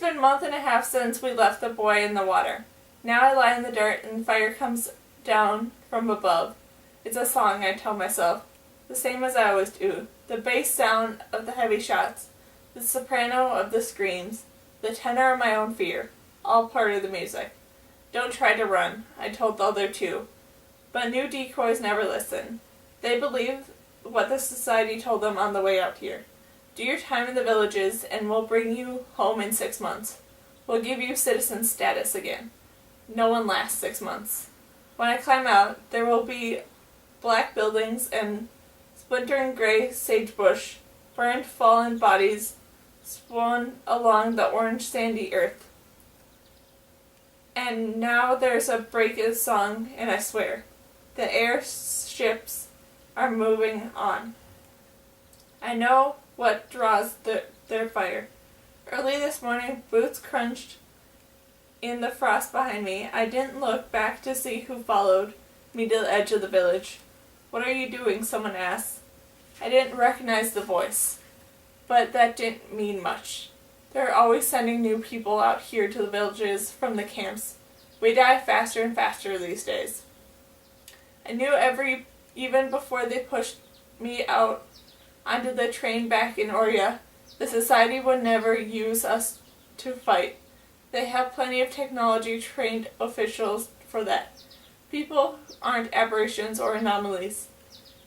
been a month and a half since we left the boy in the water. Now I lie in the dirt and fire comes down from above. It's a song, I tell myself, the same as I always do. The bass sound of the heavy shots, the soprano of the screams, the tenor of my own fear, all part of the music. Don't try to run, I told the other two. But new decoys never listen. They believe what the society told them on the way out here. Do your time in the villages and we'll bring you home in 6 months. We'll give you citizen status again. No one lasts 6 months. When I climb out, there will be black buildings and splintering gray sagebush, burned fallen bodies strewn along the orange sandy earth. And now there's a break in the song, and I swear, the airships are moving on. I know what draws their fire. Early this morning, boots crunched in the frost behind me. I didn't look back to see who followed me to the edge of the village. What are you doing? Someone asked. I didn't recognize the voice, but that didn't mean much. They're always sending new people out here to the villages from the camps. We die faster and faster these days. I knew even before they pushed me out onto the train back in Oria, the society would never use us to fight. They have plenty of technology-trained officials for that. People aren't aberrations or anomalies.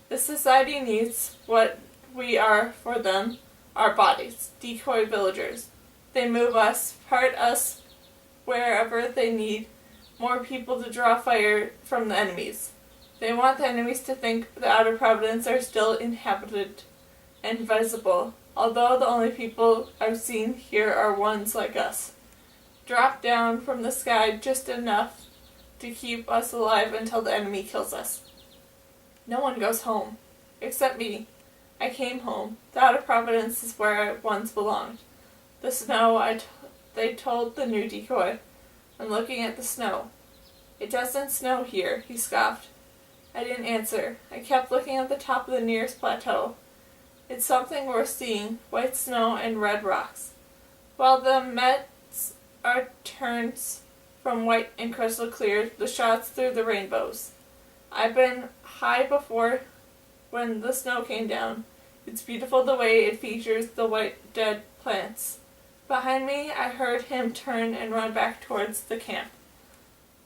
The society needs what we are for them, our bodies, decoy villagers. They move us, part us wherever they need more people to draw fire from the enemies. They want the enemies to think the Outer Providence are still inhabited and visible, although the only people I've seen here are ones like us. Drop down from the sky just enough to keep us alive until the enemy kills us. No one goes home, except me. I came home. The Outer Providence is where I once belonged. The snow, they told the new decoy. I'm looking at the snow. It doesn't snow here, he scoffed. I didn't answer. I kept looking at the top of the nearest plateau. It's something worth seeing, white snow and red rocks. While the Mets are turns from white and crystal clear, the shots through the rainbows. I've been high before when the snow came down. It's beautiful the way it features the white dead plants. Behind me, I heard him turn and run back towards the camp.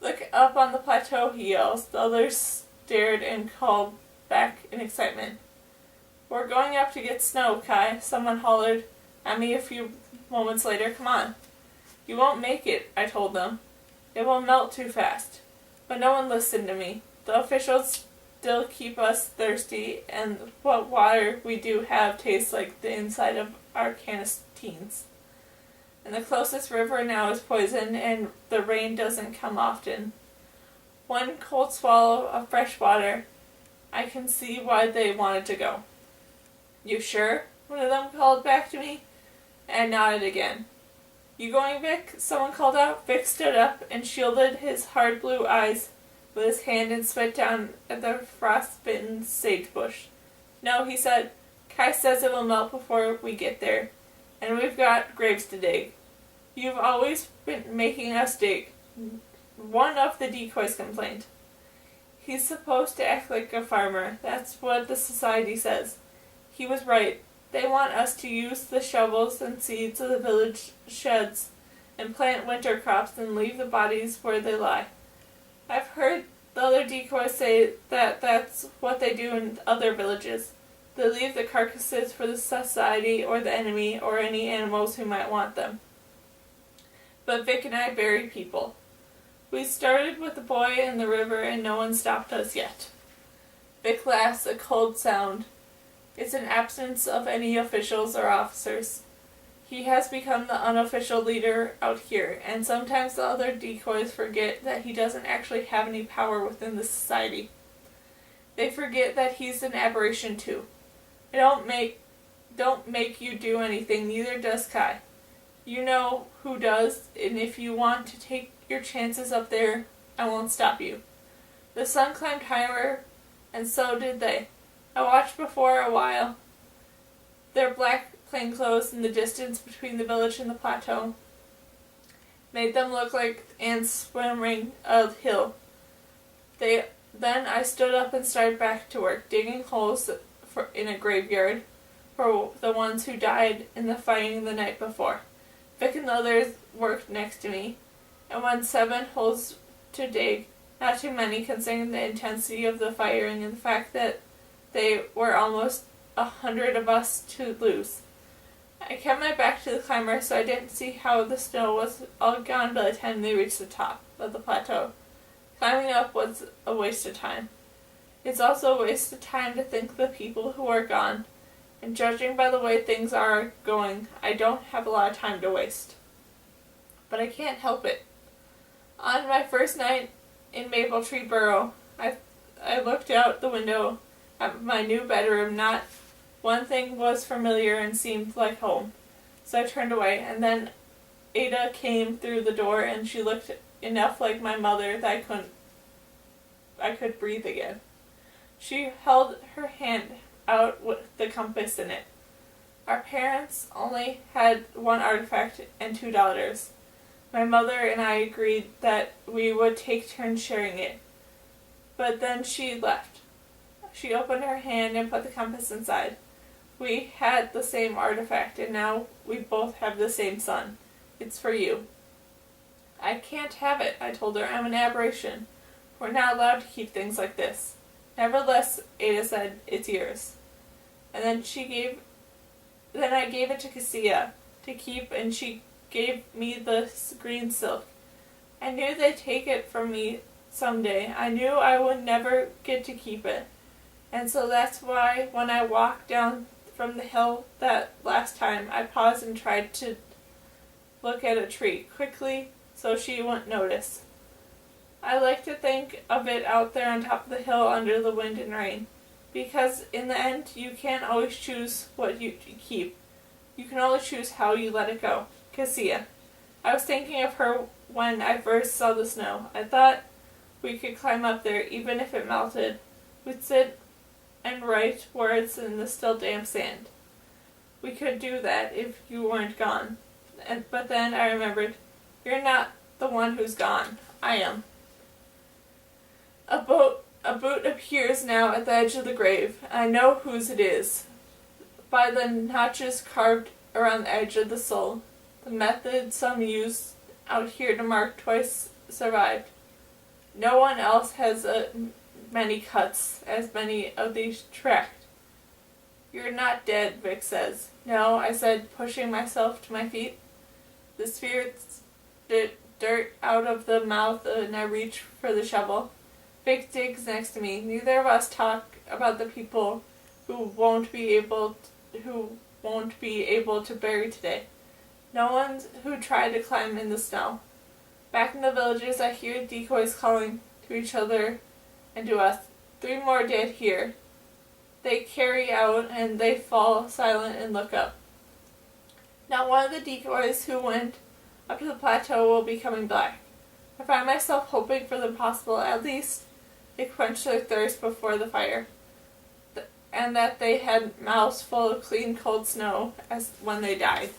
Look up on the plateau, he yells. The others stared and called back in excitement. We're going up to get snow, Kai, someone hollered at me a few moments later. Come on. You won't make it, I told them. It will melt too fast. But no one listened to me. The officials still keep us thirsty, and what water we do have tastes like the inside of our canistines. And the closest river now is poison, and the rain doesn't come often. One cold swallow of fresh water, I can see why they wanted to go. You sure? One of them called back to me, and I nodded again. You going, Vic? Someone called out. Vic stood up and shielded his hard blue eyes with his hand and spit down at the frostbitten sagebush. No, he said. Kai says it will melt before we get there, and we've got graves to dig. You've always been making us dig. One of the decoys complained. He's supposed to act like a farmer. That's what the society says. He was right. They want us to use the shovels and seeds of the village sheds and plant winter crops and leave the bodies where they lie. I've heard the other decoys say that that's what they do in other villages. They leave the carcasses for the society or the enemy or any animals who might want them. But Vic and I bury people. We started with the boy in the river and no one stopped us yet. Vic laughs, a cold sound. It's an absence of any officials or officers. He has become the unofficial leader out here, and sometimes the other decoys forget that he doesn't actually have any power within the society. They forget that he's an aberration too. I don't make you do anything, neither does Kai. You know who does, and if you want to take your chances up there, I won't stop you. The sun climbed higher, and so did they. I watched for a while. Their black plainclothes in the distance between the village and the plateau. made them look like ants swimming a hill. Then I stood up and started back to work, digging holes in a graveyard for the ones who died in the fighting the night before. Vic and the others worked next to me, and when 7 holes to dig, not too many considering the intensity of the firing and the fact that they were almost 100 of us to lose. I kept my back to the climber so I didn't see how the snow was all gone by the time they reached the top of the plateau. Climbing up was a waste of time. It's also a waste of time to think of the people who are gone, and judging by the way things are going, I don't have a lot of time to waste. But I can't help it. On my first night in Maple Tree Burrow, I looked out the window at my new bedroom. Not one thing was familiar and seemed like home. So I turned away, and then Ada came through the door, and she looked enough like my mother that I could breathe again. She held her hand out with the compass in it. Our parents only had 1 artifact and 2 daughters. My mother and I agreed that we would take turns sharing it. But then she left. She opened her hand and put the compass inside. We had the same artifact, and now we both have the same son. It's for you. I can't have it, I told her. I'm an aberration. We're not allowed to keep things like this. Nevertheless, Ada said, it's yours. And then I gave it to Cassia to keep, and she gave me the green silk. I knew they'd take it from me someday. I knew I would never get to keep it. And so that's why when I walked down from the hill that last time, I paused and tried to look at a tree quickly so she wouldn't notice. I like to think of it out there on top of the hill under the wind and rain, because in the end you can't always choose what you keep. You can only choose how you let it go. Cassia. I was thinking of her when I first saw the snow. I thought we could climb up there even if it melted. We'd sit and write words in the still damp sand. We could do that if you weren't gone. But then I remembered, you're not the one who's gone. I am. A boot appears now at the edge of the grave. I know whose it is. By the notches carved around the edge of the soul. The method some used out here to mark twice survived. No one else has many cuts as many of these tracked. You're not dead, Vic says. No, I said, pushing myself to my feet. The spirit spit dirt out of the mouth and I reach for the shovel. Vic digs next to me. Neither of us talk about the people who won't be able to bury today. No one who tried to climb in the snow. Back in the villages, I hear decoys calling to each other and to us. 3 more dead here. They carry out and they fall silent and look up. Not one of the decoys who went up to the plateau will be coming back. I find myself hoping for the possible. At least they quenched their thirst before the fire, and that they had mouths full of clean, cold snow as when they died.